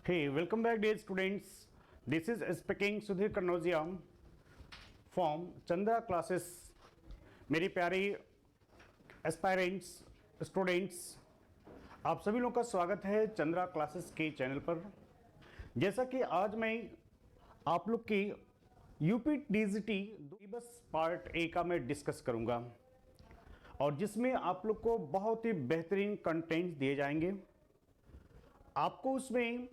Hey, welcome back dear students. This is speaking Sudhir Kanojia from Chandra classes. मेरे प्यारे aspirants students, आप सभी लोगों का स्वागत है चंद्रा क्लासेस के चैनल पर। जैसा कि आज मैं आप लोग की यूपी टीजीटी बस पार्ट ए का मैं डिस्कस करूंगा और जिसमें आप लोग को बहुत ही बेहतरीन कंटेंट्स दिए जाएंगे। आपको उसमें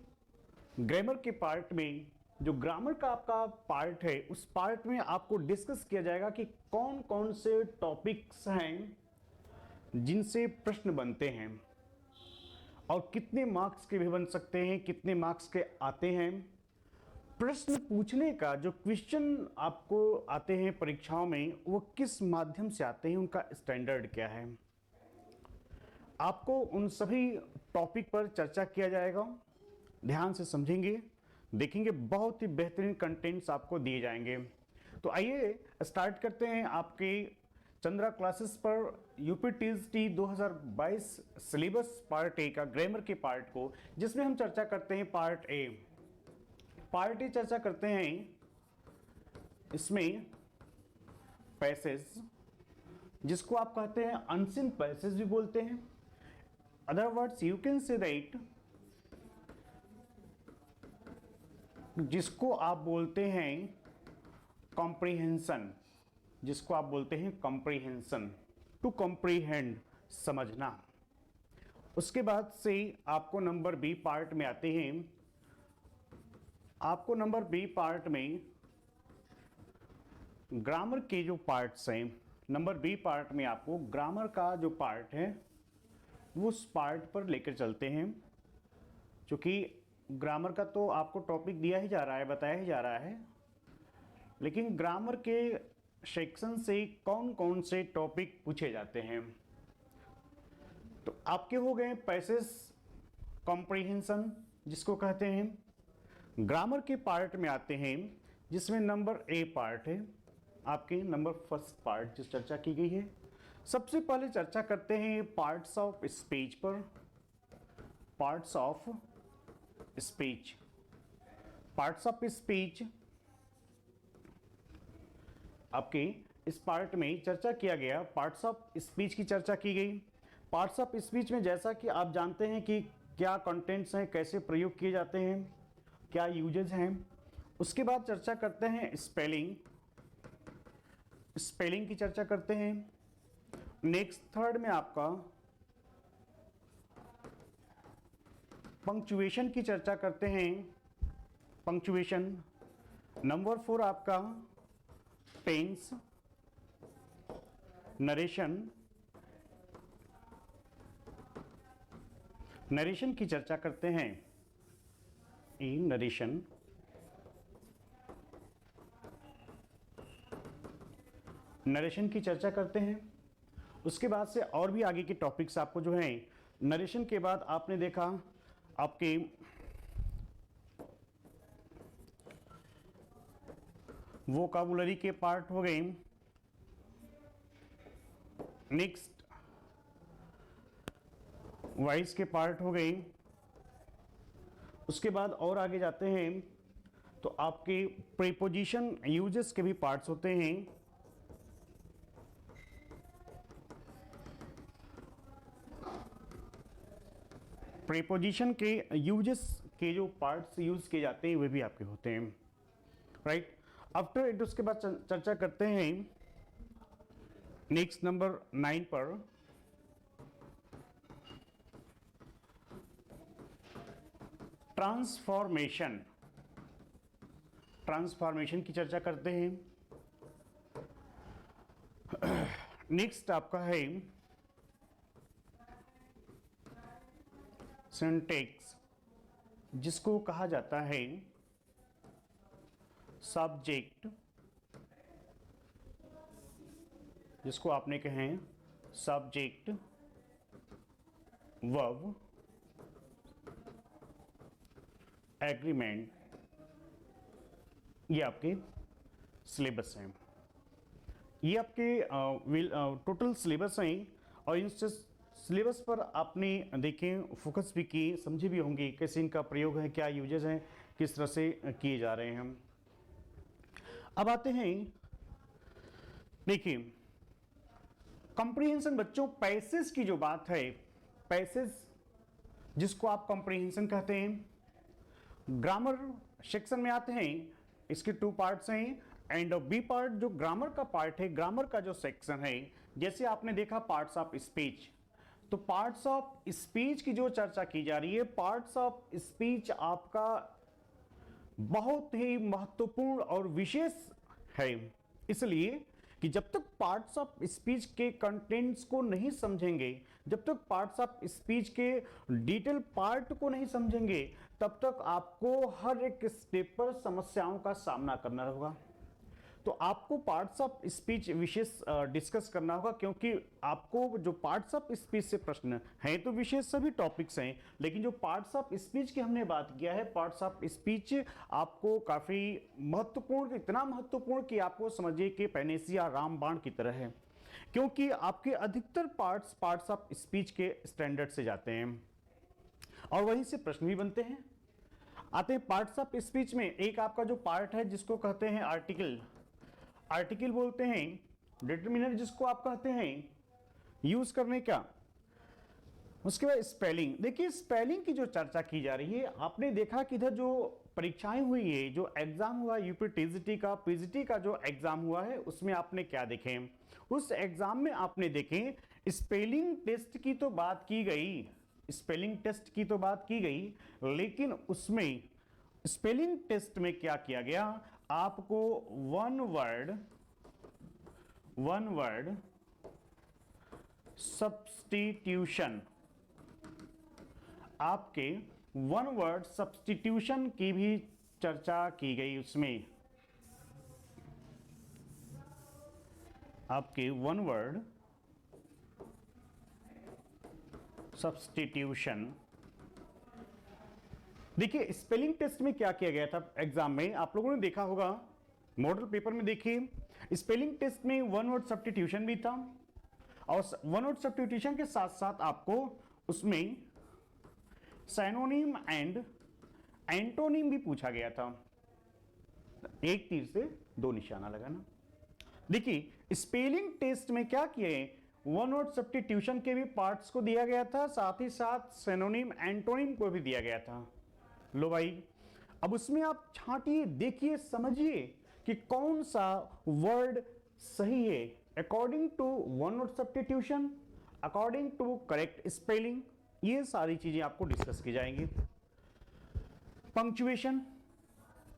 ग्रामर के पार्ट में जो ग्रामर का आपका पार्ट है उस पार्ट में आपको डिस्कस किया जाएगा कि कौन कौन से टॉपिक्स हैं जिनसे प्रश्न बनते हैं और कितने मार्क्स के भी बन सकते हैं, कितने मार्क्स के आते हैं। प्रश्न पूछने का जो क्वेश्चन आपको आते हैं परीक्षाओं में वो किस माध्यम से आते हैं, उनका स्टैंडर्ड क्या है, आपको उन सभी टॉपिक पर चर्चा किया जाएगा। ध्यान से समझेंगे, देखेंगे, बहुत ही बेहतरीन कंटेंट्स आपको दिए जाएंगे। तो आइए स्टार्ट करते हैं आपके चंद्रा क्लासेस पर UP TGT 2022 syllabus part A का ग्रामर के पार्ट को, जिसमें हम चर्चा करते हैं पार्ट ए चर्चा करते हैं। इसमें पैसेज, जिसको आप कहते हैं अनसीन पैसेज भी बोलते हैं। Other words you can say that, जिसको आप बोलते हैं कॉम्प्रिहेंशन, जिसको आप बोलते हैं कॉम्प्रिहेंशन, टू कॉम्प्रीहेंड, समझना। उसके बाद से आपको नंबर बी पार्ट में आते हैं। आपको नंबर बी पार्ट में ग्रामर के जो पार्ट्स हैं, नंबर बी पार्ट में आपको ग्रामर का जो पार्ट है वो उस पार्ट पर लेकर चलते हैं। क्योंकि ग्रामर का तो आपको टॉपिक दिया ही जा रहा है, बताया ही जा रहा है, लेकिन ग्रामर के सेक्शन से कौन कौन से टॉपिक पूछे जाते हैं। तो आपके हो गए पैसेज, कॉम्प्रिहेंशन जिसको कहते हैं। ग्रामर के पार्ट में आते हैं जिसमें नंबर ए पार्ट है, आपके नंबर फर्स्ट पार्ट जिस चर्चा की गई है। सबसे पहले चर्चा करते हैं पार्ट्स ऑफ स्पीच पर। Parts of speech, parts of speech आपके इस पार्ट में चर्चा किया गया। पार्ट्स ऑफ स्पीच की चर्चा की गई। पार्ट्स ऑफ स्पीच में जैसा कि आप जानते हैं कि क्या कंटेंट्स हैं, कैसे प्रयोग किए जाते हैं, क्या यूजेज हैं। उसके बाद चर्चा करते हैं स्पेलिंग, स्पेलिंग की चर्चा करते हैं। नेक्स्ट थर्ड में आपका पंक्चुएशन की चर्चा करते हैं, पंक्चुएशन। नंबर 4 आपका टेंस, नरेशन, नरेशन की चर्चा करते हैं, ई नरेशन। नरेशन की चर्चा करते हैं। उसके बाद से और भी आगे के टॉपिक्स आपको जो हैं, नरेशन के बाद आपने देखा आपके वोकाबुलरी के पार्ट हो गए। नेक्स्ट वॉइस के पार्ट हो गए। उसके बाद और आगे जाते हैं तो आपके प्रीपोजिशन यूजेस के भी पार्ट्स होते हैं। प्रीपोजिशन के यूजेस के जो पार्ट्स यूज किए जाते हैं वे भी आपके होते हैं, राइट। आफ्टर इट उसके बाद चर्चा करते हैं नेक्स्ट नंबर 9 पर ट्रांसफॉर्मेशन, ट्रांसफॉर्मेशन की चर्चा करते हैं। नेक्स्ट आपका है सिंटैक्स, जिसको कहा जाता है सब्जेक्ट, जिसको आपने कहें सब्जेक्ट, वर्ब, एग्रीमेंट, ये आपके सिलेबस हैं। ये आपके टोटल सिलेबस हैं और इन सिलेबस पर आपने देखें फोकस भी की, समझे भी होंगे कैसे इनका प्रयोग है, क्या यूजेस हैं, किस तरह से किए जा रहे हैं। अब आते हैं, देखिए कंप्रीहेंशन बच्चों, पैसेज की जो बात है, पैसेज जिसको आप कंप्रीहेंशन कहते हैं, ग्रामर सेक्शन में आते हैं, इसके 2 पार्ट्स हैं। एंड बी पार्ट जो ग्रामर का पार्ट है, ग्रामर का जो सेक्शन है, जैसे आपने देखा पार्ट्स ऑफ स्पीच, तो पार्ट्स ऑफ स्पीच की जो चर्चा की जा रही है, पार्ट्स ऑफ स्पीच आपका बहुत ही महत्वपूर्ण और विशेष है, इसलिए कि जब तक पार्ट्स ऑफ स्पीच के कंटेंट्स को नहीं समझेंगे, जब तक पार्ट्स ऑफ स्पीच के डिटेल पार्ट को नहीं समझेंगे, तब तक आपको हर एक स्टेप पर समस्याओं का सामना करना होगा। तो आपको पार्ट्स ऑफ स्पीच विशेष डिस्कस करना होगा, क्योंकि आपको जो पार्ट्स ऑफ स्पीच से प्रश्न हैं तो विशेष सभी टॉपिक्स हैं, लेकिन जो पार्ट्स ऑफ स्पीच की हमने बात किया है, पार्ट्स ऑफ स्पीच आपको काफी महत्वपूर्ण, इतना महत्वपूर्ण कि आपको समझिए कि पैनेसिया रामबाण की तरह है, क्योंकि आपके अधिकतर पार्ट्स ऑफ स्पीच के स्टैंडर्ड से जाते हैं और वहीं से प्रश्न भी बनते हैं। आते हैं पार्ट्स ऑफ स्पीच में, एक आपका जो पार्ट है जिसको कहते हैं आर्टिकल, आर्टिकल बोलते हैं, डिटरमिनर जिसको आप कहते हैं यूज करने का, उसके बाद स्पेलिंग। देखिए स्पेलिंग की जो चर्चा की जा रही है, आपने देखा कि इधर जो परीक्षाएं हुई है, जो एग्जाम हुआ यूपी टीजीटी का, पीजीटी का जो एग्जाम हुआ है, उसमें आपने क्या देखे, उस एग्जाम में आपने देखे स्पेलिंग टेस्ट की तो बात की गई, स्पेलिंग टेस्ट की तो बात की गई, लेकिन उसमें स्पेलिंग टेस्ट में क्या किया गया, आपको वन वर्ड सब्स्टिट्यूशन, आपके वन वर्ड सब्स्टिट्यूशन की भी चर्चा की गई, उसमें आपके वन वर्ड सब्स्टिट्यूशन। देखिए स्पेलिंग टेस्ट में क्या किया गया था एग्जाम में, आप लोगों ने देखा होगा मॉडल पेपर में, देखिए स्पेलिंग टेस्ट में वन वर्ड सब्स्टिट्यूशन भी था, और वन वर्ड सब्स्टिट्यूशन के साथ साथ आपको उसमें सिनोनिम एंड एंटोनिम भी पूछा गया था। एक तीर से 2 निशाना लगाना। देखिए स्पेलिंग टेस्ट में क्या किए, वन वर्ड सब्स्टिट्यूशन के भी पार्ट्स को दिया गया था, साथ ही साथ सिनोनिम एंटोनिम को भी दिया गया था। लो भाई, अब उसमें आप छांटिए, देखिए, समझिए कि कौन सा वर्ड सही है according to one word substitution, according to correct spelling, ये सारी चीजें आपको डिस्कस की जाएंगी। पंक्चुएशन,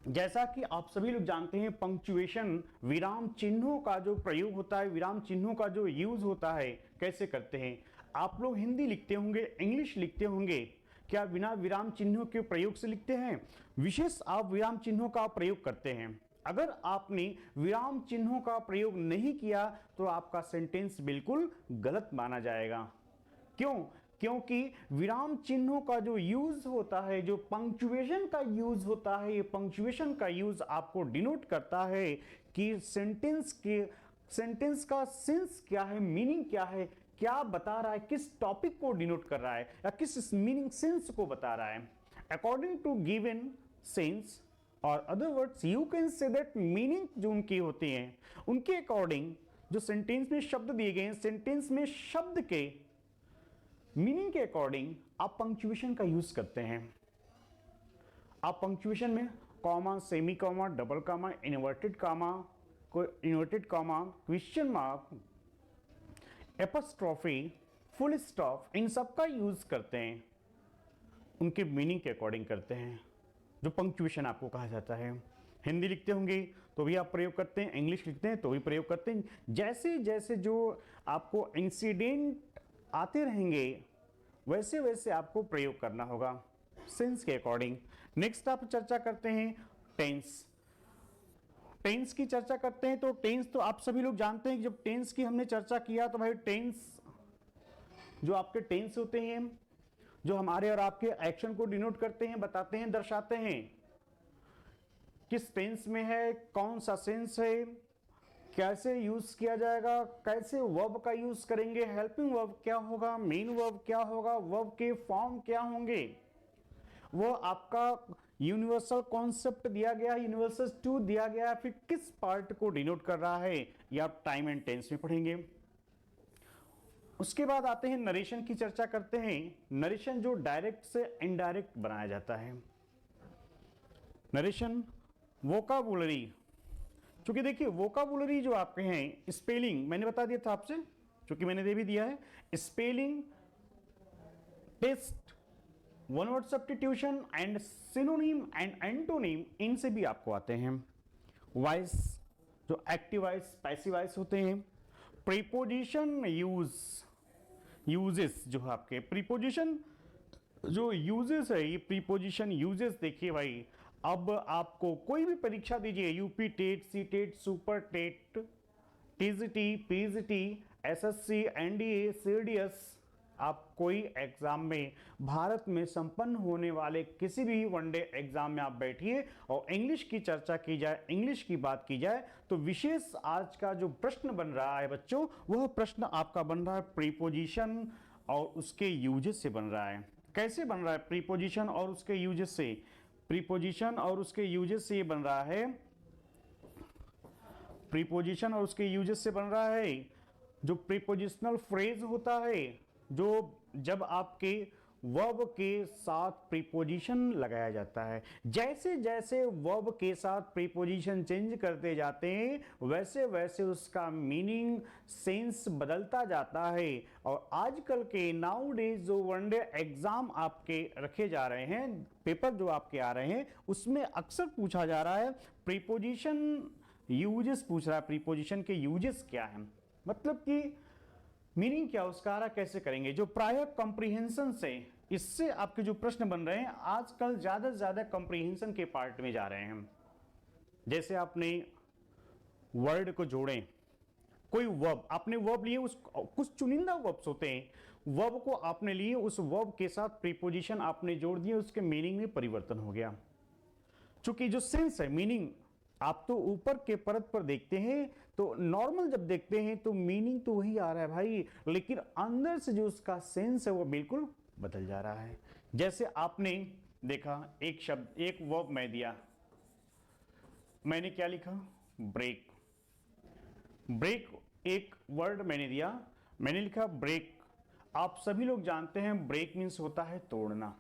जैसा कि आप सभी लोग जानते हैं, पंक्चुएशन विराम चिन्हों का जो प्रयोग होता है, विराम चिन्हों का जो यूज होता है, कैसे करते हैं। आप लोग हिंदी लिखते होंगे, इंग्लिश लिखते होंगे, क्या बिना विराम चिन्हों के प्रयोग से लिखते हैं? विशेष आप विराम चिन्हों का प्रयोग करते हैं। अगर आपने विराम चिन्हों का प्रयोग नहीं किया तो आपका सेंटेंस बिल्कुल गलत माना जाएगा। क्यों? क्योंकि विराम चिन्हों का जो यूज होता है, जो पंक्चुएशन का यूज होता है, ये पंक्चुएशन का यूज आपको डिनोट करता है कि सेंटेंस का सेंस क्या है, मीनिंग क्या है, क्या बता रहा है, किस टॉपिक को डिनोट कर रहा है या किस मीनिंग सेंस को बता रहा है। अकॉर्डिंग टू गिवन सेंस और other words you can say that meaning जो उनकी होती हैं, उनके अकॉर्डिंग जो सेंटेंस में शब्द दिए गए हैं, सेंटेंस में शब्द के मीनिंग के अकॉर्डिंग आप पंक्चुएशन का यूज करते हैं। आप पंक्चुएशन में comma, semi comma, double comma, inverted comma, question mark, apostrophe, full stop, इन सब का यूज करते हैं, उनके मीनिंग के अकॉर्डिंग करते हैं, जो पंक्चुएशन आपको कहा जाता है। हिंदी लिखते होंगे तो भी आप प्रयोग करते हैं, इंग्लिश लिखते हैं तो भी प्रयोग करते हैं। जैसे जैसे जो आपको इंसिडेंट आते रहेंगे वैसे वैसे आपको प्रयोग करना होगा सेंस के अकॉर्डिंग। नेक्स्ट आप चर्चा करते हैं टेंस। टेंस की चर्चा करते हैं तो टेंस तो आप सभी लोग जानते हैं कि जब टेंस की हमने चर्चा किया तो भाई टेंस, जो आपके टेंस होते हैं, जो हमारे और आपके एक्शन को डिनोट करते हैं, बताते हैं, दर्शाते हैं किस टेंस में है, कौन सा सेंस है, कैसे यूज किया जाएगा, कैसे वर्ब का यूज करेंगे, हेल्पिंग वर्ब क्या होगा, मेन वर्ब क्या होगा, वर्ब के फॉर्म क्या होंगे, वो आपका यूनिवर्सल कॉन्सेप्ट दिया गया है, यूनिवर्सल टू दिया गया है, फिर किस पार्ट को डिनोट कर रहा है, ये आप टाइम एंड टेंस में पढ़ेंगे। उसके बाद आते हैं नरेशन की चर्चा करते हैं। नरेशन जो डायरेक्ट से इनडायरेक्ट बनाया जाता है। नरेशन वोकाबुलरी, क्योंकि देखिए वोकाबुलरी जो आपके हैं, स्पेलिंग मैंने बता दिया था आपसे, क्योंकि मैंने दे भी दिया है, spelling test, one word substitution and synonym and antonym, इनसे भी आपको आते हैं। वॉइस जो एक्टिव वॉइस, पैसिव वॉइस होते हैं। प्रीपोजिशन यूजेस जो आपके प्रीपोजिशन जो यूजेस है, ये प्रीपोजिशन यूजेस देखिए भाई, अब आपको कोई भी परीक्षा दीजिए, UP TET, C TET, super TET, TGT, PGT, SSC, NDA, CDS, आप कोई एग्जाम में भारत में संपन्न होने वाले किसी भी वनडे एग्जाम में आप बैठिए और इंग्लिश की चर्चा की जाए, इंग्लिश की बात की जाए, तो विशेष आज का जो प्रश्न बन रहा है बच्चों, वह प्रश्न आपका बन रहा है प्रीपोजिशन और उसके यूजेस से बन रहा है। कैसे बन रहा है प्रीपोजिशन और उसके यूजेस से? प्रीपोजिशन और उसके यूजेस से ये बन रहा है, प्रीपोजिशन और उसके यूजेस से बन रहा है जो प्रीपोजिशनल फ्रेज होता है, जो जब आपके वर्ब के साथ प्रीपोजिशन लगाया जाता है। जैसे जैसे वर्ब के साथ प्रीपोजिशन चेंज करते जाते हैं वैसे वैसे उसका मीनिंग, सेंस बदलता जाता है। और आजकल के नाउ डेज जो वनडे एग्जाम आपके रखे जा रहे हैं, पेपर जो आपके आ रहे हैं, उसमें अक्सर पूछा जा रहा है प्रीपोजिशन यूजेस, पूछ रहा है प्रीपोजिशन के यूजेस क्या है, मतलब कि मीनिंग क्या उसका, कैसे करेंगे। जो प्राय कॉम्प्रिहेंशन से, इससे आपके जो प्रश्न बन रहे हैं आजकल ज्यादा से ज्यादा कॉम्प्रिहेंशन के पार्ट में जा रहे हैं। जैसे आपने वर्ड को जोड़े, कोई वर्ब आपने वर्ब लिए, उस कुछ चुनिंदा वर्ब्स होते हैं, वर्ब को आपने लिए, उस वर्ब के साथ प्रीपोजिशन आपने जोड़ दिए, उसके मीनिंग में परिवर्तन हो गया। चूंकि जो सेंस है, मीनिंग आप तो ऊपर के परत पर देखते हैं, तो नॉर्मल जब देखते हैं तो मीनिंग तो वही आ रहा है भाई, लेकिन अंदर से जो उसका सेंस है वो बिल्कुल बदल जा रहा है। जैसे आपने देखा एक शब्द, एक वर्ब मैं दिया, मैंने क्या लिखा, ब्रेक। ब्रेक एक वर्ड मैंने दिया, मैंने लिखा ब्रेक। आप सभी लोग जानते हैं ब्रेक मीन्स होता है तोड़ना,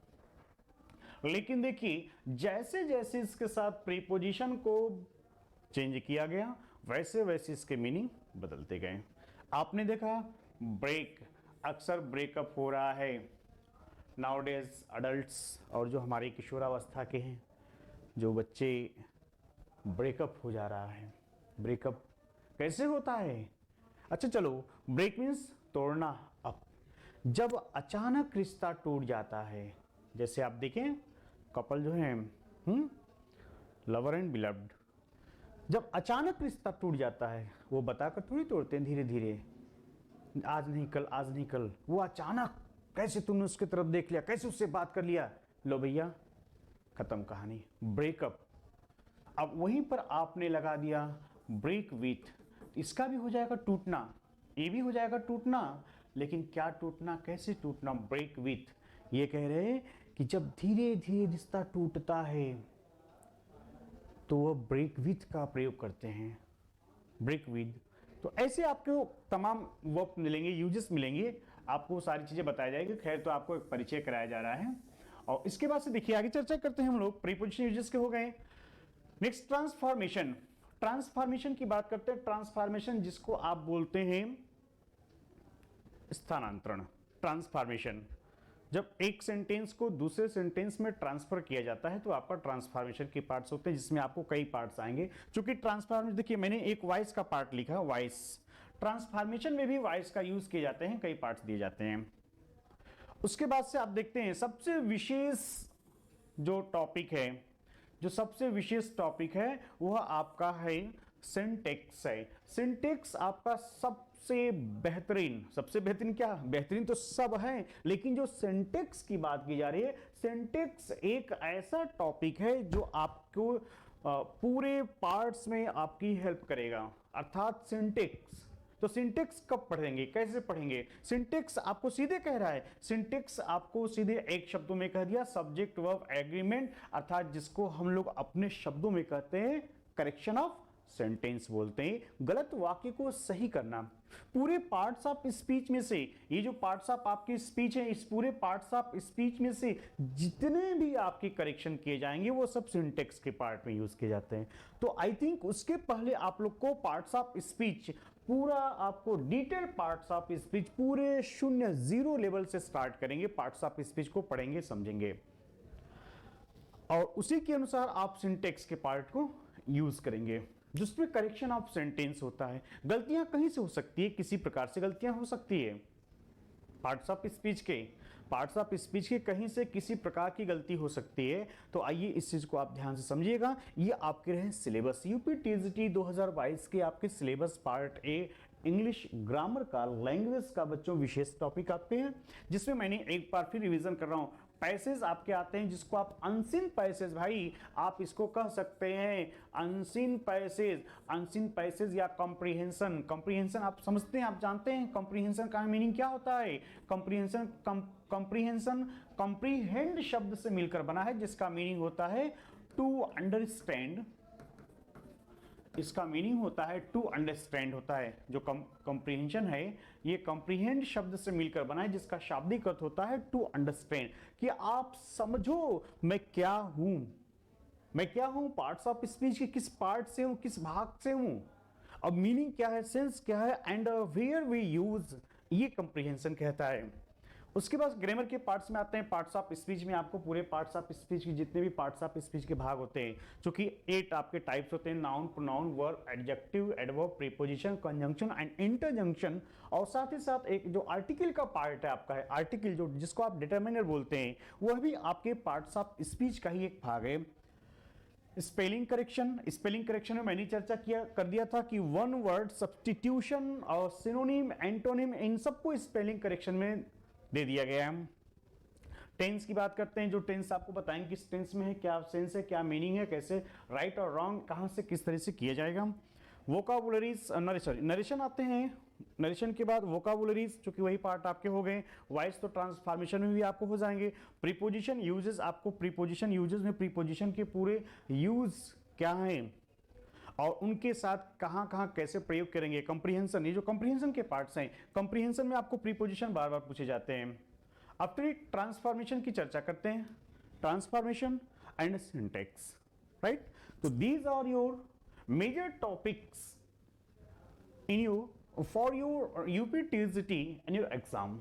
लेकिन देखिए जैसे जैसे इसके साथ प्रीपोजिशन को चेंज किया गया वैसे वैसे इसके मीनिंग बदलते गए। आपने देखा ब्रेक, अक्सर ब्रेकअप हो रहा है नाउडेज अडल्ट्स, और जो हमारे किशोरावस्था के हैं जो बच्चे, ब्रेकअप हो जा रहा है। ब्रेकअप कैसे होता है? अच्छा चलो, ब्रेक मीन्स तोड़ना। अब जब अचानक रिश्ता टूट जाता है, जैसे आप देखें कपल जो है, लवर एंड बिलव्ड, जब अचानक रिश्ता टूट जाता है वो बताकर थोड़ी तोड़ते हैं, धीरे धीरे, आज नहीं कल, आज नहीं कल, वो अचानक कैसे तुमने उसकी तरफ देख लिया, कैसे उससे बात कर लिया, लो भैया खत्म कहानी, ब्रेकअप। अब वहीं पर आपने लगा दिया ब्रेक विथ, इसका भी हो जाएगा टूटना, ये भी हो जाएगा टूटना, लेकिन क्या टूटना, कैसे टूटना, ब्रेक विथ। ये कह रहे हैं कि जब धीरे धीरे रिश्ता टूटता है तो वह ब्रेक विथ का प्रयोग करते हैं, ब्रेक विथ। तो ऐसे आपको तमाम वर्ब मिलेंगे, यूजेस मिलेंगे, आपको सारी चीजें बताई जाएगी। खैर तो आपको एक परिचय कराया जा रहा है, और इसके बाद से देखिए आगे चर्चा करते हैं हम लोग। प्रीपोजिशन यूजेस के हो गए। नेक्स्ट ट्रांसफॉर्मेशन, ट्रांसफॉर्मेशन की बात करते हैं। ट्रांसफॉर्मेशन जिसको आप बोलते हैं स्थानांतरण, ट्रांसफॉर्मेशन, जब एक सेंटेंस को दूसरे सेंटेंस में ट्रांसफर किया जाता है तो आपका ट्रांसफॉर्मेशन के पार्ट्स होते हैं, जिसमें आपको कई पार्ट्स आएंगे। क्योंकि ट्रांसफॉर्मेशन, देखिए मैंने एक वॉइस का पार्ट लिखा, वॉइस, ट्रांसफॉर्मेशन में भी वॉइस का यूज किए जाते हैं, कई पार्ट्स दिए जाते हैं। उसके बाद से आप देखते हैं सबसे विशेष जो टॉपिक है, जो सबसे विशेष टॉपिक है वह आपका है सिंटेक्स है। सिंटेक्स आपका सबसे बेहतरीन, सबसे बेहतरीन क्या, बेहतरीन तो सब है, लेकिन जो सिंटेक्स की बात की जा रही है, सिंटेक्स एक ऐसा टॉपिक है जो आपको पूरे पार्ट्स में आपकी हेल्प करेगा, अर्थात सिंटेक्स। तो सिंटेक्स कब पढ़ेंगे, कैसे पढ़ेंगे? सिंटेक्स आपको सीधे कह रहा है, सिंटेक्स आपको सीधे एक शब्दों में कह दिया, सब्जेक्ट वर्ब एग्रीमेंट, अर्थात जिसको हम लोग अपने शब्दों में कहते हैं करेक्शन ऑफ सेंटेंस बोलते हैं, गलत वाक्य को सही करना। पूरे पार्ट्स ऑफ स्पीच में से, ये जो पार्ट्स ऑफ आपकी स्पीच है, इस पूरे पार्ट्स ऑफ स्पीच में से जितने भी आपके करेक्शन किए जाएंगे वो सब सिंटेक्स के पार्ट में यूज किए जाते हैं। तो आई थिंक उसके पहले आप लोग को पार्ट्स ऑफ स्पीच पूरा, आपको डिटेल पार्ट्स ऑफ स्पीच पूरे शून्य जीरो लेवल से स्टार्ट करेंगे, पार्ट्स ऑफ स्पीच को पढ़ेंगे समझेंगे, और उसी के अनुसार आप सिंटेक्स के पार्ट को यूज करेंगे जिसमें करेक्शन ऑफ सेंटेंस होता है। गलतियां कहीं से हो सकती है, किसी प्रकार से गलतियां हो सकती है, पार्ट्स ऑफ स्पीच के कहीं से किसी प्रकार की गलती हो सकती है। तो आइए इस चीज को आप ध्यान से समझिएगा। ये आपके रहे सिलेबस, यूपी टीजीटी 2022 के आपके syllabus part A English grammar का, लैंग्वेज का बच्चों विशेष टॉपिक आपके हैं, जिसमें मैंने एक बार फिर रिवीजन कर रहा हूं। पैसेज आपके आते हैं जिसको आप अनसीन पैसेज, भाई आप इसको कह सकते हैं अनसीन पैसेज या कॉम्प्रिहेंशन। कॉम्प्रिहेंशन आप समझते हैं, आप जानते हैं कॉम्प्रिहेंशन का मीनिंग क्या होता है। कॉम्प्रिहेंशन कॉम्प्रीहेंड शब्द से मिलकर बना है, जिसका मीनिंग होता है टू अंडरस्टैंड। इसका मीनिंग होता है टू अंडरस्टैंड होता है। जो कॉम्प्रिहेंशन है ये कॉम्प्रीहेंड शब्द से मिलकर बना है, जिसका शाब्दिक अर्थ होता है टू अंडरस्टैंड, कि आप समझो मैं क्या हूं, पार्ट्स ऑफ स्पीच के किस पार्ट से हूं, किस भाग से हूं, अब मीनिंग क्या है, सेंस क्या है, एंड वेयर वी यूज, ये कॉम्प्रिहेंशन कहता है। उसके बाद ग्रामर के पार्ट्स में आते हैं। पार्ट्स ऑफ स्पीच में आपको पूरे पार्ट्स ऑफ स्पीच के जितने भी पार्ट्स ऑफ स्पीच के भाग होते हैं, क्योंकि 8 आपके टाइप्स होते हैं, noun, pronoun, verb, adjective, adverb, preposition, conjunction and interjection. और साथ ही साथ एक जो आर्टिकल का पार्ट है आपका है, आर्टिकल जो जिसको आप डिटरमिनर बोलते हैं, वह भी आपके पार्ट्स ऑफ स्पीच का ही एक भाग है। स्पेलिंग करेक्शन में मैंने चर्चा कर दिया था कि वन वर्ड सब्स्टिट्यूशन और सिनोनिम, एंटोनिम, इन सबको स्पेलिंग करेक्शन में दे दिया गया है। टेंस की बात करते हैं, जो टेंस आपको बताएंगे किस टेंस में है, क्या सेंस है, क्या मीनिंग है, कैसे राइट और रॉन्ग कहां से किस तरह से किया जाएगा। वोकाबुलरीज, नरेशन आते हैं। नरेशन के बाद वोकाबुलरीज, चूंकि वही पार्ट आपके हो गए। वॉइस तो ट्रांसफॉर्मेशन में भी आपको हो जाएंगे। प्रीपोजिशन यूजेस, आपको प्रीपोजिशन यूजेस में प्रीपोजिशन के पूरे यूज क्या है और उनके साथ कहां कहां कैसे प्रयोग करेंगे। कंप्रीहेंशन, ये जो कंप्रीहेंशन के पार्ट्स हैं, कंप्रीहेंशन में आपको प्रीपोजिशन बार बार पूछे जाते हैं। अब फिर ट्रांसफॉर्मेशन की चर्चा करते हैं, ट्रांसफॉर्मेशन एंड सिंटेक्स, राइट। तो these are your major topics in you for your UP TGT and your exam,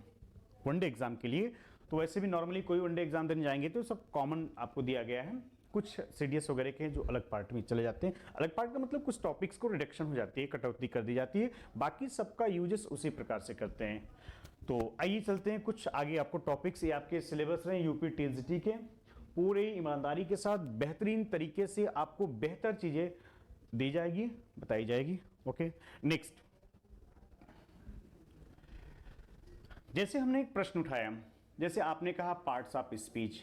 one day exam के लिए। तो वैसे भी नॉर्मली कोई वनडे एग्जाम देने जाएंगे तो सब कॉमन आपको दिया गया है। कुछ सीडीएस वगैरह के जो अलग पार्ट में चले जाते हैं, अलग पार्ट का मतलब कुछ टॉपिक्स को रिडक्शन हो जाती है, कटौती कर दी जाती है, बाकी सबका यूजेस उसी प्रकार से करते हैं। तो आइए चलते हैं कुछ आगे आपको टॉपिक्स, ये आपके सिलेबस रहे यूपी टीजीटी के, पूरे ईमानदारी के साथ बेहतरीन तरीके से आपको बेहतर चीजें दी जाएगी, बताई जाएगी। ओके, नेक्स्ट, जैसे हमने एक प्रश्न उठाया, जैसे आपने कहा parts of speech,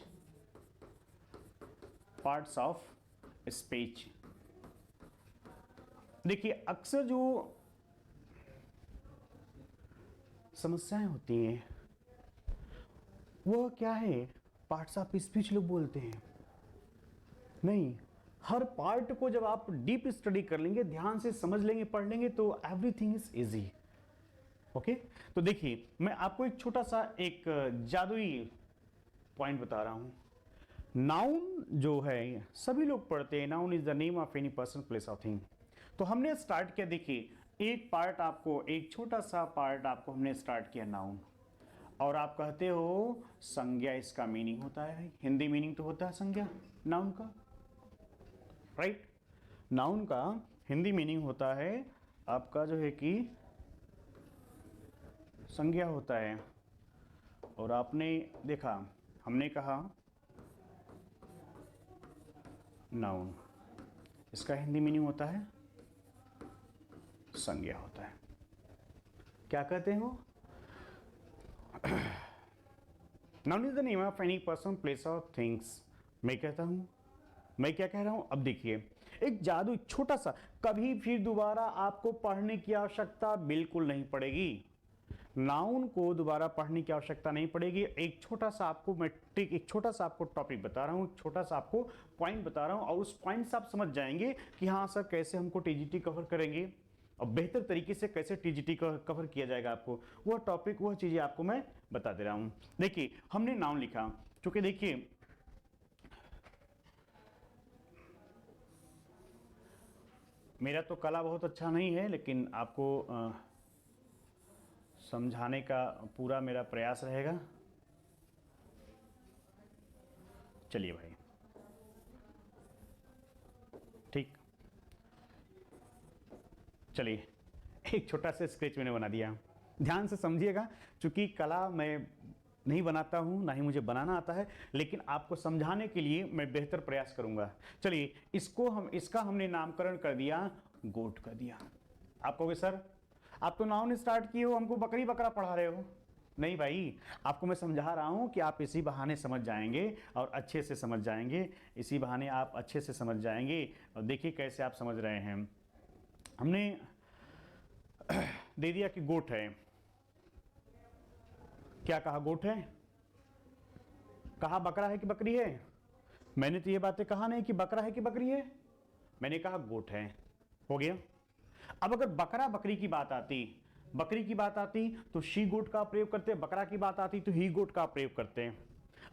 parts of speech. देखिए अक्सर जो समस्याएं होती हैं वो क्या है, पार्ट्स ऑफ स्पीच लोग बोलते हैं, नहीं, हर पार्ट को जब आप डीप स्टडी कर लेंगे, ध्यान से समझ लेंगे, पढ़ लेंगे, तो एवरीथिंग इज इजी। ओके, तो देखिए मैं आपको एक छोटा सा एक जादुई पॉइंट बता रहा हूं। नाउन जो है सभी लोग पढ़ते हैं, noun is the name of any person, place of thing. तो हमने स्टार्ट किया, देखिए एक पार्ट आपको, एक छोटा सा पार्ट आपको हमने स्टार्ट किया नाउन, और आप कहते हो संज्ञा इसका मीनिंग होता है, हिंदी मीनिंग तो होता है संज्ञा नाउन का, राइट। नाउन का हिंदी मीनिंग होता है आपका जो है कि संज्ञा होता है। और आपने देखा, हमने कहा नाउन, इसका हिंदी मीनिंग होता है संज्ञा होता है। क्या कहते हो, noun is the name of any person, place और थिंग्स। मैं कहता हूं मैं क्या कह रहा हूं, अब देखिए एक जादू छोटा सा, कभी फिर दोबारा आपको पढ़ने की आवश्यकता बिल्कुल नहीं पड़ेगी। नाउन को दोबारा पढ़ने की आवश्यकता नहीं पड़ेगी। एक छोटा सा आपको मैं एक छोटा सा आपको टॉपिक बता रहा हूं, एक छोटा सा आपको पॉइंट बता रहा हूं, और उस पॉइंट से आप समझ जाएंगे कि हाँ सर कैसे हमको टीजीटी कवर करेंगे और बेहतर तरीके से कैसे टीजीटी कवर किया जाएगा। आपको वह टॉपिक, वह चीजें आपको मैं बता दे रहा हूं। देखिए हमने नाउन लिखा, क्योंकि देखिए मेरा तो कला बहुत अच्छा नहीं है, लेकिन आपको समझाने का पूरा मेरा प्रयास रहेगा। चलिए भाई, ठीक, चलिए एक छोटा सा स्केच मैंने बना दिया, ध्यान से समझिएगा। चूंकि कला मैं नहीं बनाता हूं, ना ही मुझे बनाना आता है, लेकिन आपको समझाने के लिए मैं बेहतर प्रयास करूंगा। चलिए इसका हमने नामकरण कर दिया, गोट कर दिया। आप कहोगे सर आप तो नाउन स्टार्ट किए हो, हमको बकरी बकरा पढ़ा रहे हो। नहीं भाई, आपको मैं समझा रहा हूं कि आप इसी बहाने समझ जाएंगे और अच्छे से समझ जाएंगे। इसी बहाने आप अच्छे से समझ जाएंगे। और देखिए कैसे आप समझ रहे हैं। हमने दे दिया कि गोट है। क्या कहा, गोट है? कहा बकरा है कि बकरी है? मैंने तो ये बातें कहा नहीं कि बकरा है कि बकरी है, मैंने कहा गोट है। हो गया। अब अगर बकरा बकरी की बात आती, बकरी की बात आती तो शी गोट का प्रयोग करते, बकरा की बात आती तो ही गोट का प्रयोग करते हैं।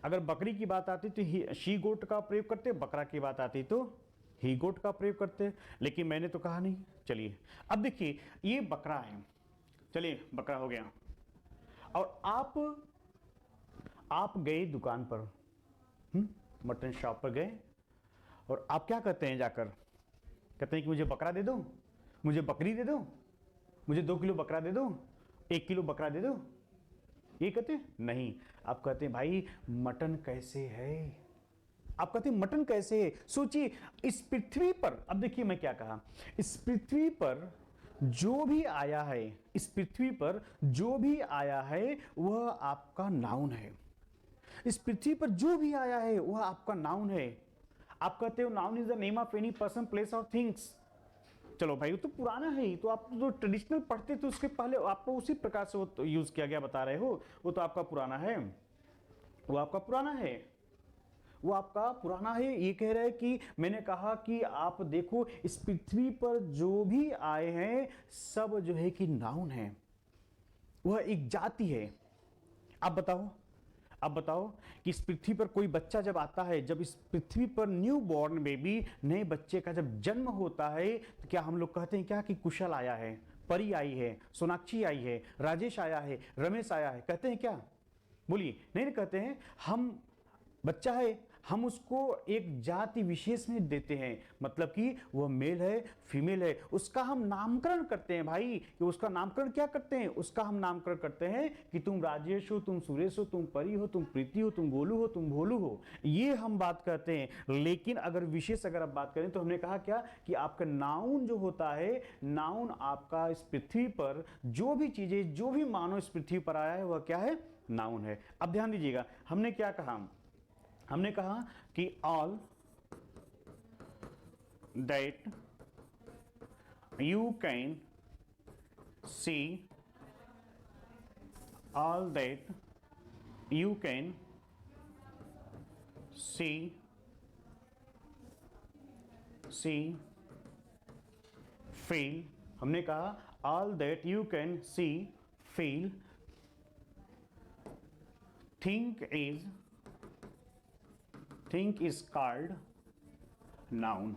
अगर बकरी की बात आती तो शी गोट का प्रयोग करते, बकरा की बात आती तो ही गोट का प्रयोग करते, लेकिन मैंने तो कहा नहीं। चलिए अब देखिए ये बकरा है, चलिए बकरा हो गया। और आप गए दुकान पर, मटन शॉप पर गए, और आप क्या कहते हैं जाकर, कहते हैं कि मुझे बकरा दे दो, मुझे बकरी दे दो, मुझे 2 किलो बकरा दे दो, 1 किलो बकरा दे दो, ये कहते हैं? नहीं, आप कहते हैं भाई मटन कैसे है। आप कहते हैं मटन कैसे है। सोचिए इस पृथ्वी पर, अब देखिए मैं क्या कहा, इस पृथ्वी पर जो भी आया है, इस पृथ्वी पर जो भी आया है वह आपका नाउन है। इस पृथ्वी पर जो भी आया है वह आपका नाउन है। आप कहते हो noun is the name of any person, place और थिंग्स। चलो भाई वो तो पुराना है, तो आप जो ट्रेडिशनल पढ़ते थे उसके पहले आपको उसी प्रकार से वो तो यूज किया गया बता रहे हो, वो तो आपका पुराना है, वो आपका पुराना है, वो आपका पुराना है। ये कह रहे हैं कि मैंने कहा कि आप देखो इस पृथ्वी पर जो भी आए हैं सब जो है कि नाउन है, वह एक जाति है। आप बताओ, अब बताओ कि इस पृथ्वी पर कोई बच्चा जब आता है, जब इस पृथ्वी पर न्यू बॉर्न बेबी, नए बच्चे का जब जन्म होता है, तो क्या हम लोग कहते हैं क्या कि कुशल आया है, परी आई है, सोनाक्षी आई है, राजेश आया है, रमेश आया है, कहते हैं क्या? बोलिए, नहीं कहते हैं। हम बच्चा है, हम उसको एक जाति विशेष में देते हैं, मतलब कि वह मेल है, फीमेल है, उसका हम नामकरण करते हैं भाई। कि उसका नामकरण क्या करते हैं? उसका हम नामकरण करते हैं कि तुम राजेश हो, तुम सुरेश हो, तुम परी हो, तुम प्रीति हो, तुम गोलू हो, तुम भोलू हो, ये हम बात करते हैं। लेकिन अगर विशेष अगर आप बात करें तो हमने कहा क्या कि आपका नाउन जो होता है, नाउन आपका इस पृथ्वी पर जो भी चीजें, जो भी मानो इस पृथ्वी पर आया है वह क्या है? नाउन है। अब ध्यान दीजिएगा, हमने क्या कहा, हमने कहा कि all that you can see, all that you can see, feel. हमने कहा all that you can see, feel, think is called noun.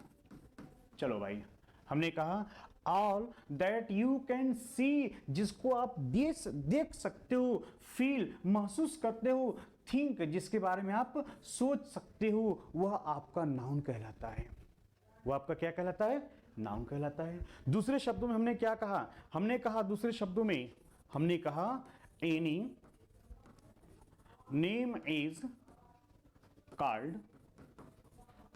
चलो भाई, हमने कहा all that you can see, जिसको आप देख सकते हो, फील महसूस करते हो, थिंक जिसके बारे में आप सोच सकते हो, वह आपका नाउन कहलाता है। वह आपका क्या कहलाता है? नाउन कहलाता है। दूसरे शब्दों में हमने क्या कहा? हमने कहा दूसरे शब्दों में हमने कहा any name is called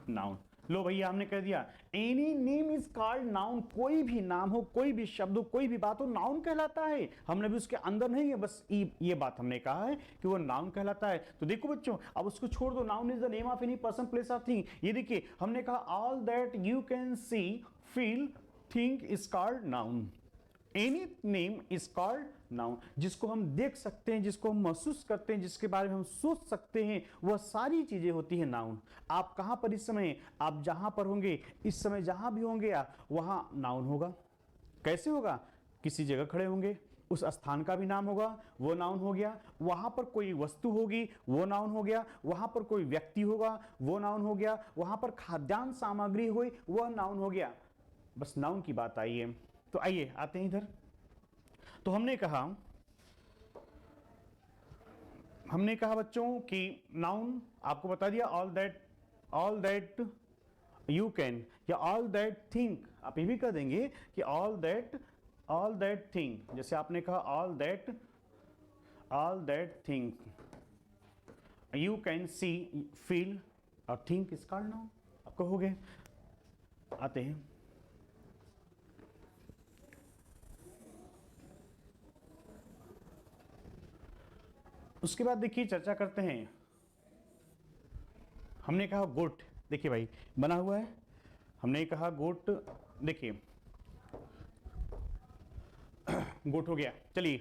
noun. लो भैया हमने कह दिया any name is called noun, कोई भी नाम हो, कोई भी शब्द हो, कोई भी बात हो, नाउन कहलाता है। हमने भी उसके अंदर नहीं है, बस ये बात हमने कहा है कि वो नाउन कहलाता है। तो देखो बच्चों, अब उसको छोड़ दो, noun is the name of any person place of thing. ये देखिए हमने कहा all that you can see feel think is called noun, any name is called noun. जिसको हम देख सकते हैं, जिसको हम महसूस करते हैं, जिसके बारे में हम सोच सकते हैं, वह सारी चीजें होती है नाउन। आप कहां पर इस समय, आप जहां पर होंगे इस समय, जहां भी होंगे आप, वहां नाउन होगा। कैसे होगा? किसी जगह खड़े होंगे, उस स्थान का भी नाम होगा, वो नाउन हो गया। वहां पर कोई वस्तु होगी, वो नाउन हो गया। वहां पर कोई व्यक्ति होगा, वो नाउन हो गया। वहां पर खाद्यान्न सामग्री हुई, वह नाउन हो गया। बस नाउन की बात आई है। तो आइए आते हैं इधर। तो हमने कहा बच्चों कि नाउन आपको बता दिया ऑल दैट यू कैन, या ऑल दैट थिंक। आप ये भी कह देंगे कि ऑल दैट थिंक। जैसे आपने कहा all that think you can see feel और थिंक इज कॉल्ड नाउन। आप कहोगे। आते हैं उसके बाद, देखिए चर्चा करते हैं। हमने कहा गोट, देखिए भाई बना हुआ है। हमने कहा गोट, देखिए गोट हो गया। चलिए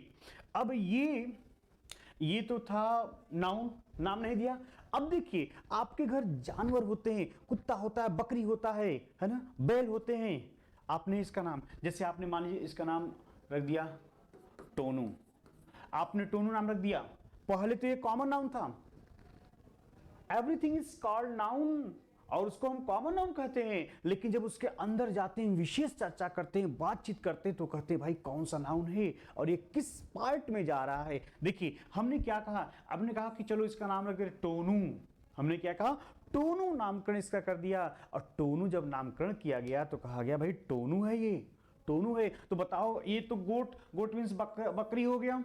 अब ये तो था नाउन, नाम नहीं दिया। अब देखिए आपके घर जानवर होते हैं, कुत्ता होता है, बकरी होता है ना, बैल होते हैं। आपने इसका नाम, जैसे आपने मान लीजिए इसका नाम रख दिया टोनू। आपने टोनू नाम रख दिया। पहले तो ये कॉमन नाउन था, एवरीथिंग इज कॉल्ड नाउन, और उसको हम कॉमन नाउन कहते हैं। लेकिन जब उसके अंदर जाते हैं, विशेष चर्चा करते हैं, बातचीत करते हैं, तो कहते हैं भाई कौन सा नाउन है और ये किस पार्ट में जा रहा है। देखिए हमने क्या कहा, हमने कहा कि चलो इसका नाम रख दे टोनू। हमने क्या कहा, टोनू नामकरण इसका कर दिया। और टोनू जब नामकरण किया गया तो कहा गया भाई टोनू है, ये टोनू है। तो बताओ, ये तो गोट मीन्स बकरी हो गया,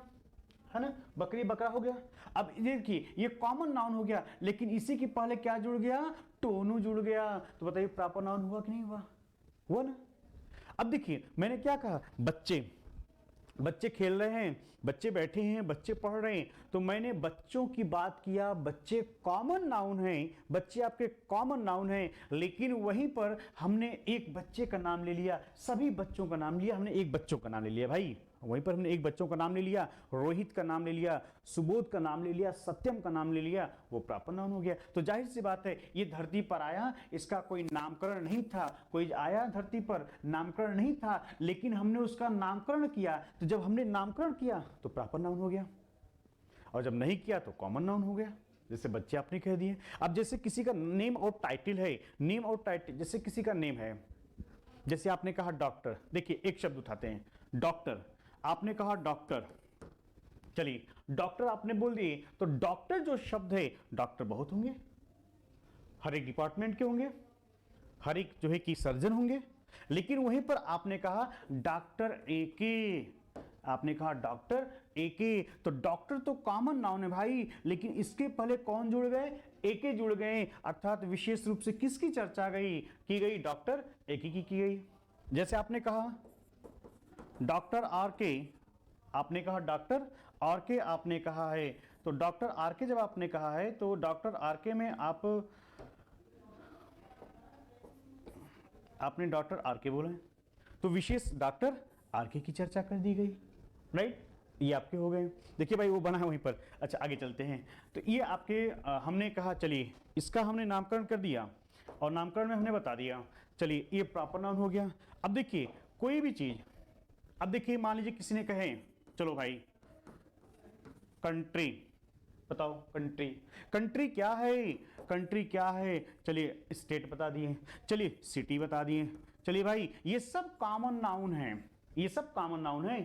है ना, बकरी बकरा हो गया। अब देखिए ये कॉमन नाउन हो गया, लेकिन इसी के पहले क्या जुड़ गया, टोनू जुड़ गया। तो बताइए प्रॉपर नाउन हुआ कि नहीं हुआ ना। अब देखिए मैंने क्या कहा, बच्चे खेल रहे हैं, बच्चे बैठे हैं, बच्चे पढ़ रहे हैं। तो मैंने बच्चों की बात किया, बच्चे कॉमन नाउन हैं, बच्चे आपके कॉमन नाउन हैं। लेकिन वहीं पर हमने एक बच्चे का नाम ले लिया, सभी बच्चों का नाम लिया, हमने एक बच्चों का नाम ले लिया भाई। वहीं पर हमने एक बच्चों का नाम ले लिया, रोहित का नाम ले लिया, सुबोध का नाम ले लिया, सत्यम का नाम ले लिया, वो प्रॉपर नाउन हो गया। तो जाहिर सी बात है ये धरती पर आया, इसका कोई नामकरण नहीं था, कोई आया धरती पर नामकरण नहीं था, लेकिन हमने उसका नामकरण किया। तो जब हमने नामकरण किया तो प्रॉपर नाउन हो गया, और जब नहीं किया तो कॉमन नाउन हो गया। जैसे बच्चे आपने कह दिए। अब जैसे किसी का नेम और टाइटल है, नेम और टाइटल, जैसे किसी का नेम है, जैसे आपने कहा डॉक्टर। देखिए एक शब्द उठाते हैं, डॉक्टर। आपने कहा डॉक्टर, चलिए डॉक्टर आपने बोल दिए, तो डॉक्टर जो शब्द है, डॉक्टर बहुत होंगे, हर एक डिपार्टमेंट के होंगे, हर एक जो है कि सर्जन होंगे। लेकिन वहीं पर आपने कहा डॉक्टर एके, आपने कहा डॉक्टर एके। तो डॉक्टर तो कॉमन नाउन है भाई, लेकिन इसके पहले कौन जुड़ गए, एके जुड़ गए। अर्थात विशेष रूप से किसकी चर्चा की गई, डॉक्टर एके की गई। जैसे आपने कहा डॉक्टर आर के, आपने कहा डॉक्टर आर के, आपने कहा है। तो डॉक्टर आर के जब आपने कहा है, तो डॉक्टर आर के में आपने डॉक्टर आर के बोला है, तो विशेष डॉक्टर आर के की चर्चा कर दी गई, राइट। ये आपके हो गए। देखिए भाई वो बना है वहीं पर। अच्छा आगे चलते हैं। तो ये आपके हमने कहा, चलिए इसका हमने नामकरण कर दिया, और नामकरण में हमने बता दिया, चलिए ये प्रॉपर नाउन हो गया। अब देखिए कोई भी चीज, अब देखिए मान लीजिए किसी ने कहे, चलो भाई कंट्री, बताओ कंट्री, कंट्री क्या है, कंट्री क्या है। चलिए स्टेट बता दिए, चलिए सिटी बता दिए। चलिए भाई ये सब कॉमन नाउन है, ये सब कॉमन नाउन है।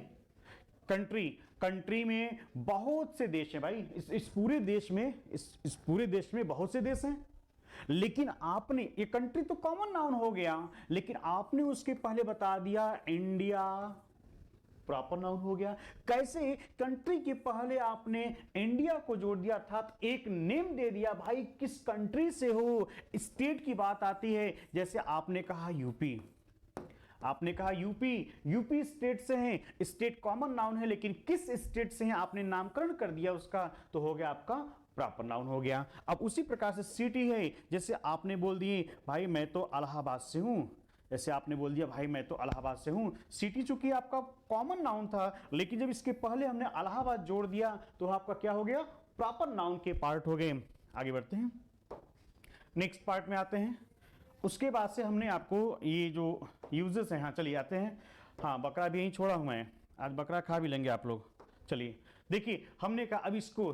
कंट्री में बहुत से देश हैं भाई, इस पूरे देश में, इस पूरे देश में बहुत से देश हैं। लेकिन आपने, ये कंट्री तो कॉमन नाउन हो गया, लेकिन आपने उसके पहले बता दिया इंडिया, प्रॉपर नाउन हो गया। कैसे? कंट्री के पहले आपने इंडिया को जोड़ दिया था, एक नेम दे दिया, भाई किस कंट्री से हो। स्टेट की बात आती है, जैसे आपने कहा यूपी, आपने कहा यूपी, यूपी स्टेट से हैं, स्टेट कॉमन नाउन है, लेकिन किस स्टेट से हैं आपने नामकरण कर दिया उसका, तो हो गया आपका प्रॉपर नाउन हो गया। अब उसी प्रकार से सिटी है, जैसे आपने बोल दिए भाई मैं तो इलाहाबाद से हूं, जैसे आपने बोल दिया भाई मैं तो इलाहाबाद से हूं। सिटी चूंकि आपका कॉमन नाउन था, लेकिन जब इसके पहले हमने इलाहाबाद जोड़ दिया तो आपका क्या हो गया, प्रॉपर नाउन के पार्ट हो गए। आगे बढ़ते हैं, नेक्स्ट पार्ट में आते हैं। उसके बाद से हमने आपको ये जो यूजेस हैं, हाँ चलिए आते हैं। हाँ बकरा भी यहीं छोड़ा हूं मैं, आज बकरा खा भी लेंगे आप लोग। चलिए देखिए, हमने कहा अब इसको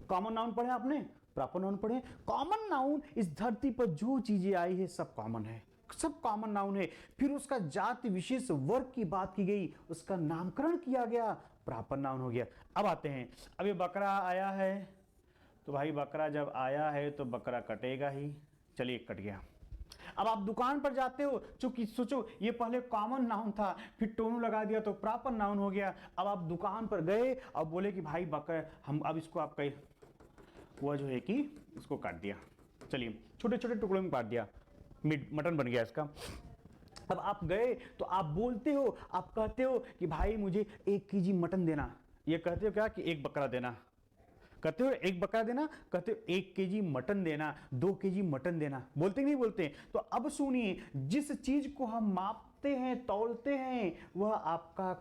कॉमन नाउन पढ़े आपने, प्रॉपर नाउन पढ़े। कॉमन नाउन, इस धरती पर जो चीजें आई है सब कॉमन है, सब कॉमन नाउन है। फिर उसका जाति विशेष वर्ग की बात की गई, उसका नामकरण किया गया, प्रॉपर नाउन हो गया। अब आते हैं, अब ये बकरा आया है, तो भाई बकरा जब आया है तो बकरा कटेगा ही। चलिए कट गया। अब आप दुकान पर जाते हो, चूंकि सोचो ये पहले कॉमन नाउन था, फिर टोनू लगा दिया तो प्रॉपर नाउन हो गया। अब आप दुकान पर गए और बोले कि भाई बकर, हम अब इसको आप कहे वो जो है कि इसको काट दिया, चलिए छोटे छोटे टुकड़ों में काट दिया, मटन बन गया इसका। अब आप गए तो आप बोलते हो, आप कहते हो कि भाई मुझे 1 केजी मटन देना, ये कहते हो क्या कि 1 बकरा देना, कहते हो 1 बकरा देना, कहते हो 1 केजी मटन देना, 2 केजी मटन देना, बोलते नहीं बोलते। तो अब सुनिए, जिस चीज को हम मापते हैं, तौलते हैं, वह आपका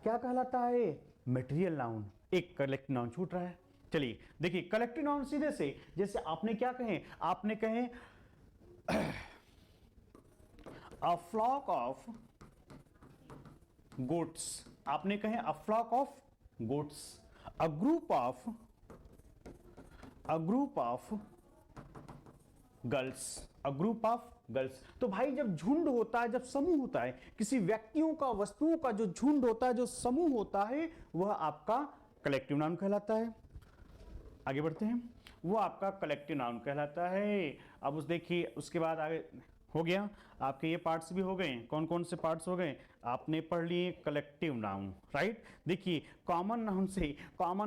क्या कहलाता है, मटेरियल नाउन। एक कलेक्टिव नाउन छूट रहा है। चलिए देखिए, कलेक्टिव नाउन सीधे से, जैसे आपने क्या कहे, आपने कहे अ फ्लॉक ऑफ गोट्स, आपने कहे a flock of goats, a group of girls, a group of girls. तो भाई जब झुंड होता है, जब समूह होता है, किसी व्यक्तियों का, वस्तुओं का जो झुंड होता है, जो समूह होता है, वह आपका कलेक्टिव नाउन कहलाता है। आगे बढ़ते हैं, वो आपका कलेक्टिव नाउन कहलाता है। अब उस देखिए, उसके बाद आगे हो गया, आपके ये पार्ट्स भी हो गए। कौन कौन से पार्ट्स हो गए, आपने पढ़ लिए कलेक्टिव नाउन, राइट। देखिए कॉमन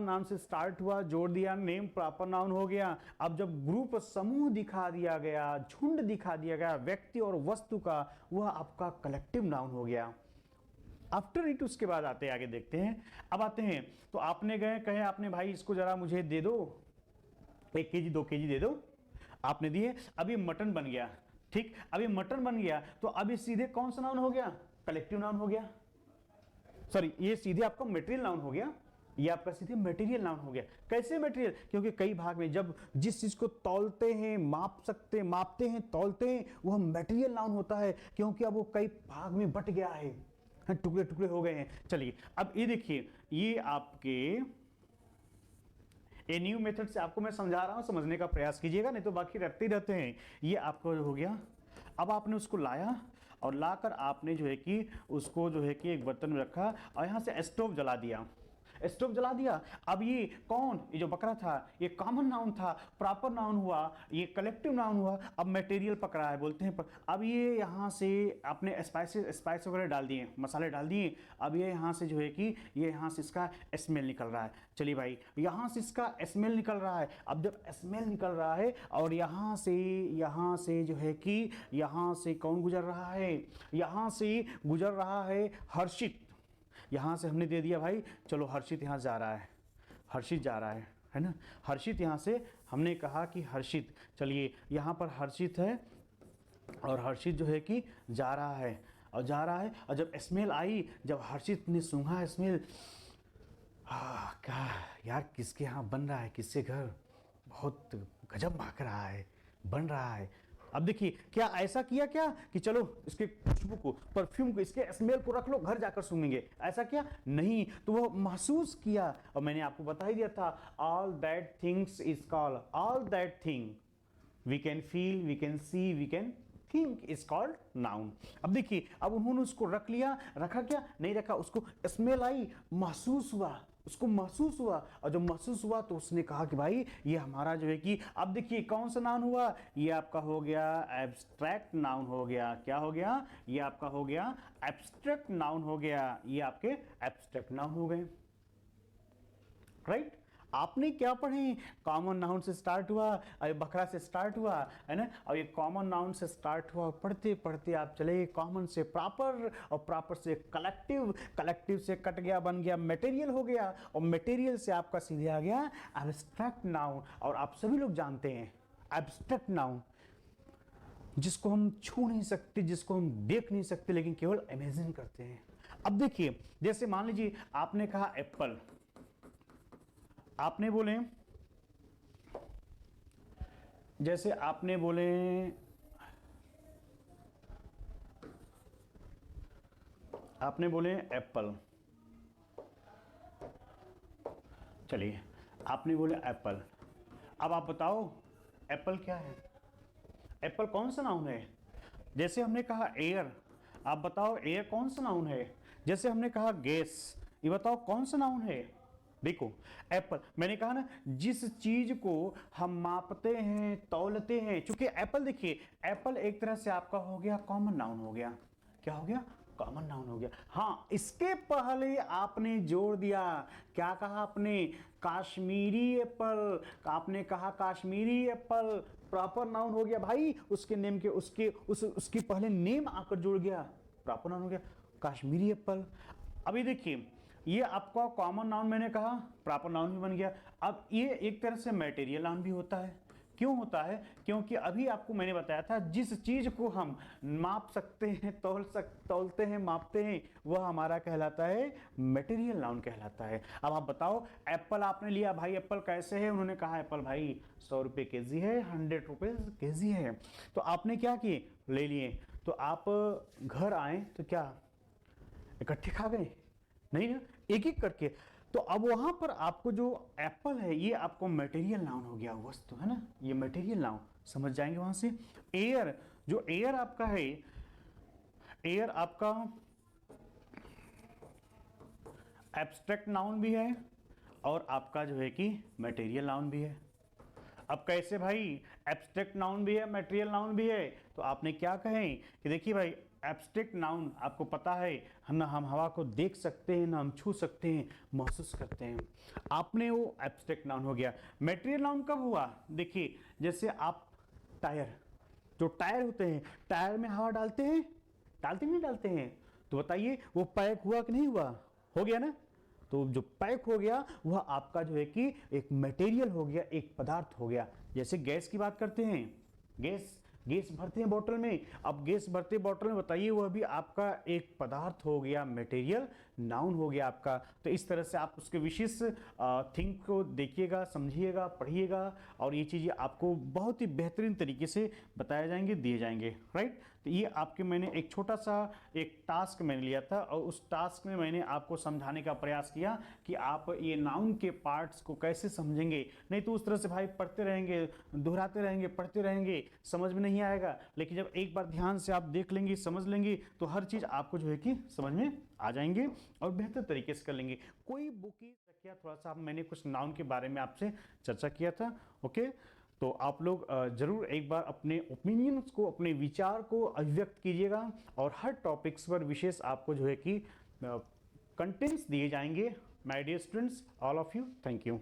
नाउन से स्टार्ट हुआ, जोड़ दिया नेम, प्रॉपर नाउन हो गया। अब जब ग्रुप, समूह दिखा दिया गया, झुंड दिखा दिया गया व्यक्ति और वस्तु का, वह आपका कलेक्टिव नाउन हो गया। आफ्टर इट उसके बाद आते आगे देखते हैं। अब आते हैं, तो आपने गए, कहे आपने भाई इसको जरा मुझे दे दो, 1 केजी 2 केजी दे दो, आपने दिए। अभी मटन बन गया, ठीक, अभी मटन बन गया, तो अभी सीधे कौन सा नाउन हो गया, कलेक्टिव नाउन हो गया। सॉरी, ये सीधे आपका मटेरियल नाउन हो गया, ये आपका सीधे मटेरियल नाउन हो गया। कैसे मटेरियल, क्योंकि कई भाग में जब जिस चीज को तौलते हैं, मापते हैं, तौलते हैं, वह मटेरियल नाउन होता है, क्योंकि अब वो कई भाग में बट गया है, टुकड़े टुकड़े हो गए हैं। चलिए अब ये देखिए, ये आपके ए न्यू मेथड से आपको मैं समझा रहा हूं, समझने का प्रयास कीजिएगा, नहीं तो बाकी रखते ही रहते हैं। ये आपको हो गया। अब आपने उसको लाया और लाकर आपने जो है कि उसको जो है कि एक बर्तन में रखा और यहां से स्टोव जला दिया, स्टोव जला दिया। अब ये कौन, ये जो बकरा था, ये कॉमन नाउन था, प्रॉपर नाउन हुआ, ये कलेक्टिव नाउन हुआ। अब मटेरियल पकड़ा है, बोलते हैं अब ये यहाँ से आपने स्पाइस वगैरह डाल दिए, मसाले डाल दिए। अब ये यहाँ से जो है कि ये यहाँ से इसका स्मेल निकल रहा है। चलिए भाई, यहाँ से इसका स्मेल निकल रहा है। अब जब स्मेल निकल रहा है और यहाँ से जो है कि यहाँ से कौन गुजर रहा है, यहाँ से गुजर रहा है हर्षित। यहाँ से हमने दे दिया भाई, चलो हर्षित यहाँ जा रहा है, हर्षित जा रहा है ना, हर्षित यहाँ से हमने कहा कि हर्षित, चलिए यहाँ पर हर्षित है और हर्षित जो है कि जा रहा है और जा रहा है। और जब स्मेल आई, जब हर्षित ने सूंघा स्मेल, क्या यार, किसके यहाँ बन रहा है, किसके घर, बहुत गजब महक रहा है, बन रहा है। अब देखिए, क्या ऐसा किया क्या कि चलो इसके खुशबू को, परफ्यूम को, इसके स्मेल को रख लो, घर जाकर सूंघेंगे, ऐसा क्या नहीं। तो वो महसूस किया, और मैंने आपको बता ही दिया था, all that things is called, all that thing we can feel, we can see, we can think is called noun. अब देखिए, अब उन्होंने उसको रख लिया, रखा क्या नहीं रखा, उसको स्मेल आई, महसूस हुआ, उसको महसूस हुआ, और जब महसूस हुआ तो उसने कहा कि भाई ये हमारा जो है कि, अब देखिए कौन सा नाउन हुआ, ये आपका हो गया एब्स्ट्रैक्ट नाउन हो गया। क्या हो गया? ये आपका हो गया एब्स्ट्रैक्ट नाउन हो गया। ये आपके एब्स्ट्रैक्ट नाउन हो गए, राइट। आपने क्या पढ़े? कॉमन नाउन से स्टार्ट हुआ, और बकरा से स्टार्ट हुआ, है ना, और ये कॉमन नाउन से स्टार्ट हुआ, पढ़ते पढ़ते आप चले कॉमन से प्रॉपर, और प्रॉपर से कलेक्टिव, कलेक्टिव से कट गया, बन गया मटेरियल हो गया, और मटेरियल से आपका सीधे आ गया एब्स्ट्रैक्ट नाउन। और आप सभी लोग जानते हैं एब्स्ट्रैक्ट नाउन जिसको हम छू नहीं सकते, जिसको हम देख नहीं सकते, लेकिन केवल इमेजिन करते हैं। अब देखिए, जैसे मान लीजिए आपने कहा एप्पल, आपने बोले, जैसे आपने बोले एप्पल, चलिए आपने बोले एप्पल। अब आप बताओ एप्पल क्या है? एप्पल कौन सा नाउन है? जैसे हमने कहा एयर, आप बताओ एयर कौन सा नाउन है? जैसे हमने कहा गैस, ये बताओ कौन सा नाउन है? देखो एप्पल, मैंने कहा ना, जिस चीज को हम मापते हैं, तौलते हैं, चूंकि एप्पल, देखिए एप्पल एक तरह से आपका हो गया कॉमन नाउन हो गया। क्या हो गया? कॉमन नाउन हो गया। हाँ, इसके पहले आपने जोड़ दिया, क्या कहा आपने? काश्मीरी एप्पल, आपने कहा काश्मीरी एप्पल, प्रॉपर नाउन हो गया भाई। उसके नेम के उसके पहले नेम आकर जुड़ गया, प्रॉपर नाउन हो गया काश्मीरी एप्पल। अभी देखिए, ये आपका कॉमन नाउन मैंने कहा, प्रॉपर नाउन भी बन गया। अब ये एक तरह से मटेरियल नाउन भी होता है। क्यों होता है? क्योंकि अभी आपको मैंने बताया था, जिस चीज को हम माप सकते हैं, तौलते हैं, मापते हैं, वह हमारा कहलाता है मटेरियल नाउन कहलाता है। अब आप बताओ, एप्पल आपने लिया, भाई एप्पल कैसे है? उन्होंने कहा एप्पल भाई 100 रुपये केजी है, 100 रुपये केजी है। तो आपने क्या किए? ले लिए। तो आप घर आए तो क्या इकट्ठे खा गए? नहीं ना, एक एक करके। तो अब वहां पर आपको जो एप्पल है, ये आपको मटेरियल नाउन हो गया, वस्तु है ना, ये मटेरियल नाउन। समझ जाएंगे वहां से। एयर, जो एयर आपका है, एयर आपका एब्स्ट्रैक्ट नाउन भी है, और आपका जो है कि मटेरियल नाउन भी है। अब कैसे भाई? एब्स्ट्रैक्ट नाउन भी है, मटेरियल नाउन भी है। तो आपने क्या कहें कि देखिए भाई, एब्स्ट्रैक्ट नाउन आपको पता है, हम हवा को देख सकते हैं, ना हम छू सकते हैं, महसूस करते हैं। आपने वो एब्स्ट्रैक्ट नाउन हो गया। मटेरियल नाउन कब हुआ? देखिए, जैसे आप टायर, जो टायर होते हैं, टायर में हवा डालते हैं, डालते नहीं डालते हैं? तो बताइए वो पैक हुआ कि नहीं हुआ? हो गया ना। तो जो पैक हो गया वह आपका जो है कि एक मटेरियल हो गया, एक पदार्थ हो गया। जैसे गैस की बात करते हैं, गैस भरते हैं बोतल में। अब गैस भरते बोतल में, बताइए वह भी आपका एक पदार्थ हो गया, मटेरियल नाउन हो गया आपका। तो इस तरह से आप उसके विशेष थिंग को देखिएगा, समझिएगा, पढ़िएगा, और ये चीज़ें आपको बहुत ही बेहतरीन तरीके से बताए जाएंगे, दिए जाएंगे, राइट। तो ये आपके मैंने एक छोटा सा एक टास्क मैंने लिया था, और उस टास्क में मैंने आपको समझाने का प्रयास किया कि आप ये नाउन के पार्ट्स को कैसे समझेंगे। नहीं तो उस तरह से भाई पढ़ते रहेंगे, दोहराते रहेंगे, पढ़ते रहेंगे, समझ में नहीं आएगा। लेकिन जब एक बार ध्यान से आप देख लेंगे, समझ लेंगे, तो हर चीज़ आपको जो है कि समझ में आ जाएंगे, और बेहतर तरीके से कर लेंगे। कोई बुक ही किया, थोड़ा सा मैंने कुछ नाउन के बारे में आपसे चर्चा किया था, ओके। तो आप लोग जरूर एक बार अपने ओपिनियंस को, अपने विचार को अभिव्यक्त कीजिएगा, और हर टॉपिक्स पर विशेष आपको जो है कि कंटेंट्स दिए जाएंगे। My dear students, all of you, thank you.